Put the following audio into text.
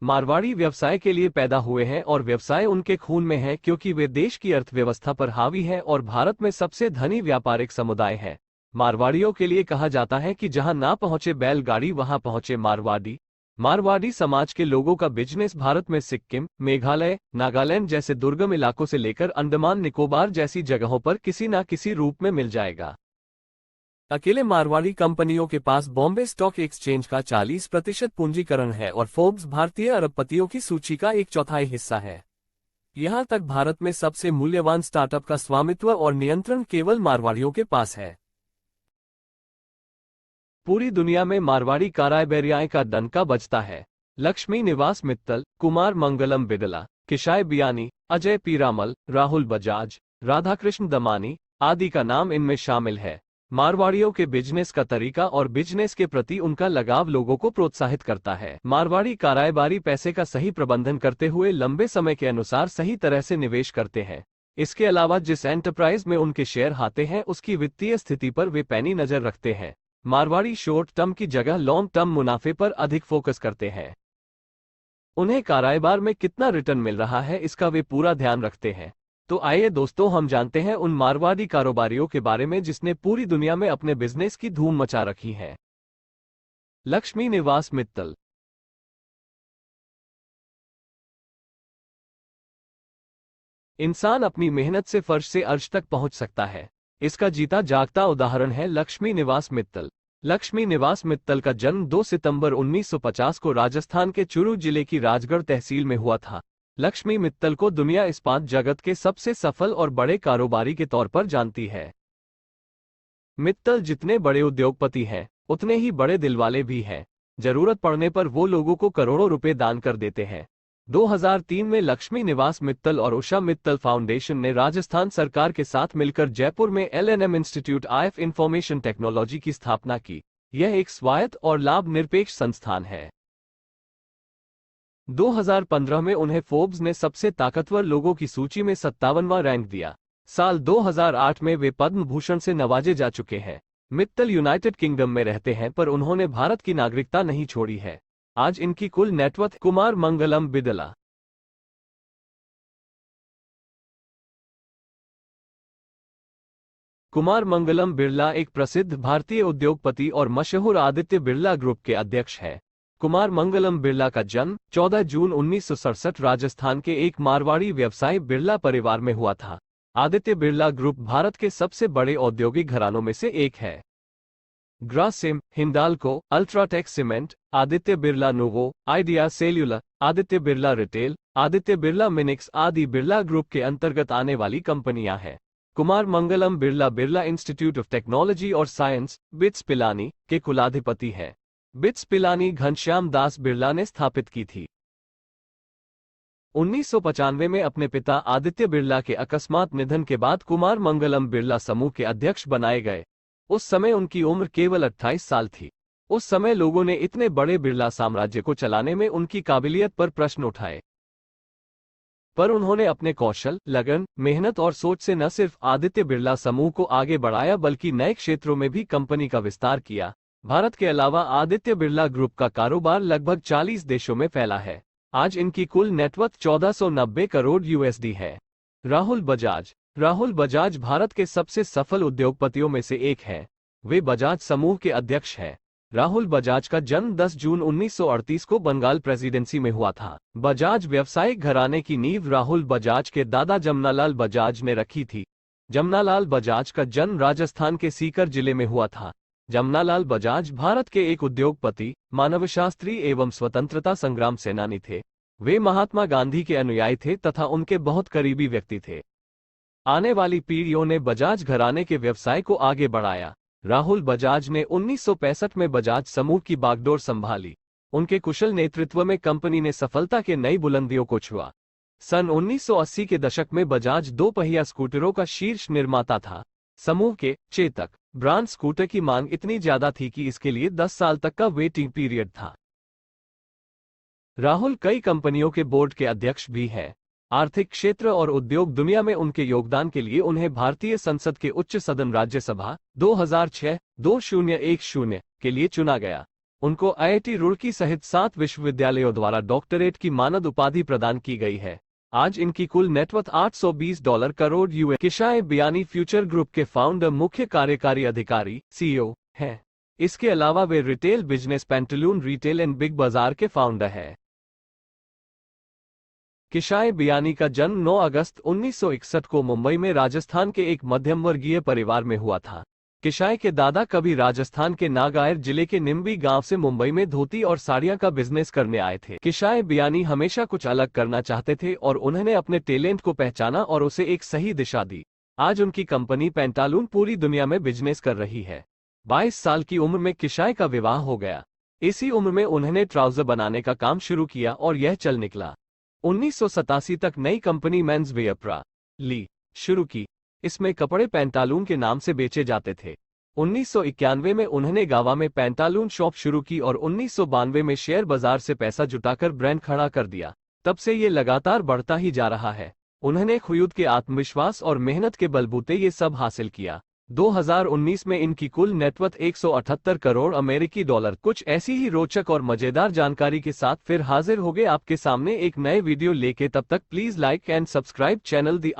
मारवाड़ी व्यवसाय के लिए पैदा हुए हैं और व्यवसाय उनके खून में है, क्योंकि वे देश की अर्थव्यवस्था पर हावी हैं और भारत में सबसे धनी व्यापारिक समुदाय है। मारवाड़ियों के लिए कहा जाता है कि जहां ना पहुंचे बैलगाड़ी वहां पहुंचे मारवाड़ी। मारवाड़ी समाज के लोगों का बिजनेस भारत में सिक्किम, मेघालय, नागालैंड जैसे दुर्गम इलाकों से लेकर अंडमान निकोबार जैसी जगहों पर किसी न किसी रूप में मिल जाएगा। अकेले मारवाड़ी कंपनियों के पास बॉम्बे स्टॉक एक्सचेंज का 40% पूंजीकरण है और फोर्ब्स भारतीय अरबपतियों की सूची का 1/4 हिस्सा है। यहां तक भारत में सबसे मूल्यवान स्टार्टअप का स्वामित्व और नियंत्रण केवल मारवाड़ियों के पास है। पूरी दुनिया में मारवाड़ी काराइबेरियाएं का डंका बजता है। लक्ष्मी निवास मित्तल, कुमार मंगलम बिड़ला, किशाय बियानी, अजय पीरामल, राहुल बजाज, राधाकृष्ण दमानी आदि का नाम इनमें शामिल है। मारवाड़ियों के बिजनेस का तरीका और बिजनेस के प्रति उनका लगाव लोगों को प्रोत्साहित करता है। मारवाड़ी काराइबारी पैसे का सही प्रबंधन करते हुए लंबे समय के अनुसार सही तरह से निवेश करते हैं। इसके अलावा जिस एंटरप्राइज में उनके शेयर आते हैं उसकी वित्तीय स्थिति पर वे पैनी नजर रखते हैं। मारवाड़ी शॉर्ट टर्म की जगह लॉन्ग टर्म मुनाफे पर अधिक फोकस करते हैं। उन्हें कारोबार में कितना रिटर्न मिल रहा है इसका वे पूरा ध्यान रखते हैं। तो आइए दोस्तों, हम जानते हैं उन मारवाड़ी कारोबारियों के बारे में जिसने पूरी दुनिया में अपने बिजनेस की धूम मचा रखी है। लक्ष्मी निवास मित्तल। इंसान अपनी मेहनत से फर्श से अर्श तक पहुंच सकता है। इसका जीता जागता उदाहरण है लक्ष्मी निवास मित्तल। लक्ष्मी निवास मित्तल का जन्म 2 सितंबर 1950 को राजस्थान के चुरू जिले की राजगढ़ तहसील में हुआ था। लक्ष्मी मित्तल को दुनिया इस्पात जगत के सबसे सफल और बड़े कारोबारी के तौर पर जानती है। मित्तल जितने बड़े उद्योगपति हैं, उतने ही बड़े दिलवाले भी हैं। जरूरत पड़ने पर वो लोगों को करोड़ों रुपए दान कर देते हैं। 2003 में लक्ष्मी निवास मित्तल और उषा मित्तल फाउंडेशन ने राजस्थान सरकार के साथ मिलकर जयपुर में LNM institute of information technology की स्थापना की। यह एक स्वायत्त और लाभ निरपेक्ष संस्थान है। 2015 में उन्हें फोर्ब्स ने सबसे ताकतवर लोगों की सूची में 57वां रैंक दिया। साल 2008 में वे पद्म भूषण से नवाजे जा चुके हैं। मित्तल यूनाइटेड किंगडम में रहते हैं पर उन्होंने भारत की नागरिकता नहीं छोड़ी है। आज इनकी कुल नेटवर्थ कुमार मंगलम बिड़ला। कुमार मंगलम बिड़ला एक प्रसिद्ध भारतीय उद्योगपति और मशहूर आदित्य बिड़ला ग्रुप के अध्यक्ष हैं। कुमार मंगलम बिड़ला का जन्म 14 जून 1967 राजस्थान के एक मारवाड़ी व्यवसायी बिड़ला परिवार में हुआ था। आदित्य बिड़ला ग्रुप भारत के सबसे बड़े औद्योगिक घरानों में से एक है। Grasim, Hindalco, UltraTech cement, Aditya Birla Nuvo, Idea Cellular, Aditya Birla retail, Aditya Birla Minacs आदि बिड़ला ग्रुप के अंतर्गत आने वाली कंपनियां हैं। Kumar Mangalam Birla Birla institute of technology और साइंस बिट्स पिलानी के कुलाधिपति हैं। बिट्स पिलानी घनश्याम दास बिड़ला ने स्थापित की थी। 1995 में अपने पिता आदित्य बिड़ला के अकस्मात निधन के बाद कुमार मंगलम बिड़ला समूह के अध्यक्ष बनाए गए। उस समय उनकी उम्र केवल 28 साल थी। उस समय लोगों ने इतने बड़े बिड़ला साम्राज्य को चलाने में उनकी काबिलियत पर प्रश्न उठाए, पर उन्होंने अपने कौशल, लगन, मेहनत और सोच से न सिर्फ आदित्य बिड़ला समूह को आगे बढ़ाया बल्कि नए क्षेत्रों में भी कंपनी का विस्तार किया। भारत के अलावा आदित्य बिड़ला ग्रुप का कारोबार लगभग 40 देशों में फैला है। आज इनकी कुल नेटवर्थ 1490 करोड़ USD है। राहुल बजाज। राहुल बजाज भारत के सबसे सफल उद्योगपतियों में से एक है। वे बजाज समूह के अध्यक्ष हैं। राहुल बजाज का जन्म 10 जून 1938 को बंगाल प्रेसिडेंसी में हुआ था। बजाज व्यावसायिक घराने की नींव राहुल बजाज के दादा जमनालाल बजाज ने रखी थी। जमनालाल बजाज का जन्म राजस्थान के सीकर जिले में हुआ था। जमनालाल बजाज भारत के एक उद्योगपति, मानवशास्त्री एवं स्वतंत्रता संग्राम सेनानी थे। वे महात्मा गांधी के अनुयायी थे तथा उनके बहुत करीबी व्यक्ति थे। आने वाली पीढ़ियों ने बजाज घराने के व्यवसाय को आगे बढ़ाया। राहुल बजाज ने 1965 में बजाज समूह की बागडोर संभाली। उनके कुशल नेतृत्व में कंपनी ने सफलता के नई बुलंदियों को छुआ। सन 1980 के दशक में बजाज 2 पहिया स्कूटरों का शीर्ष निर्माता था। समूह के चेतक ब्रांड स्कूटर की मांग इतनी ज्यादा थी कि इसके लिए 10 साल तक का वेटिंग पीरियड था। राहुल कई कंपनियों के बोर्ड के अध्यक्ष भी हैं। आर्थिक क्षेत्र और उद्योग दुनिया में उनके योगदान के लिए उन्हें भारतीय संसद के उच्च सदन राज्यसभा 2006-2010 के लिए चुना गया। उनको IIT रुड़की सहित 7 विश्वविद्यालयों द्वारा डॉक्टरेट की मानद उपाधि प्रदान की गई है। आज इनकी कुल net worth $820 crore US. Kishore Biyani future group के फाउंडर, मुख्य कार्यकारी अधिकारी, CEO हैं। इसके अलावा वे retail business Pantaloon retail and big bazaar के फाउंडर हैं। किशाय बियानी का जन्म 9 अगस्त 1961 को मुंबई में राजस्थान के एक मध्यम वर्गीय परिवार में हुआ था। किशाय के दादा कभी राजस्थान के नागायर जिले के निम्बी गांव से मुंबई में धोती और साड़ियां का बिजनेस करने आए थे। किशाय बियानी हमेशा कुछ अलग करना चाहते थे और उन्होंने अपने टैलेंट को पहचाना और उसे एक सही दिशा दी। आज उनकी कंपनी पेंटालून पूरी दुनिया में बिजनेस कर रही है। 22 साल की उम्र में किशाय का विवाह हो गया। इसी उम्र में उन्होंने ट्राउजर बनाने का काम शुरू किया और यह चल निकला। 1987 तक नई कंपनी मेंस वेयर प्रा ली शुरू की। इसमें कपड़े पेंटालून के नाम से बेचे जाते थे। 1991 में उन्होंने गावा में पेंटालून शॉप शुरू की और 1992 में शेयर बाजार से पैसा जुटाकर ब्रांड खड़ा कर दिया। तब से ये लगातार बढ़ता ही जा रहा है। उन्होंने खुद के आत्मविश्वास और मेहनत के बलबूते ये सब हासिल किया। 2019 में इनकी कुल नेटवर्थ 178 करोड़ अमेरिकी डॉलर। कुछ ऐसी ही रोचक और मजेदार जानकारी के साथ फिर हाजिर हो गए आपके सामने एक नए वीडियो लेके। तब तक please like and subscribe channel the_.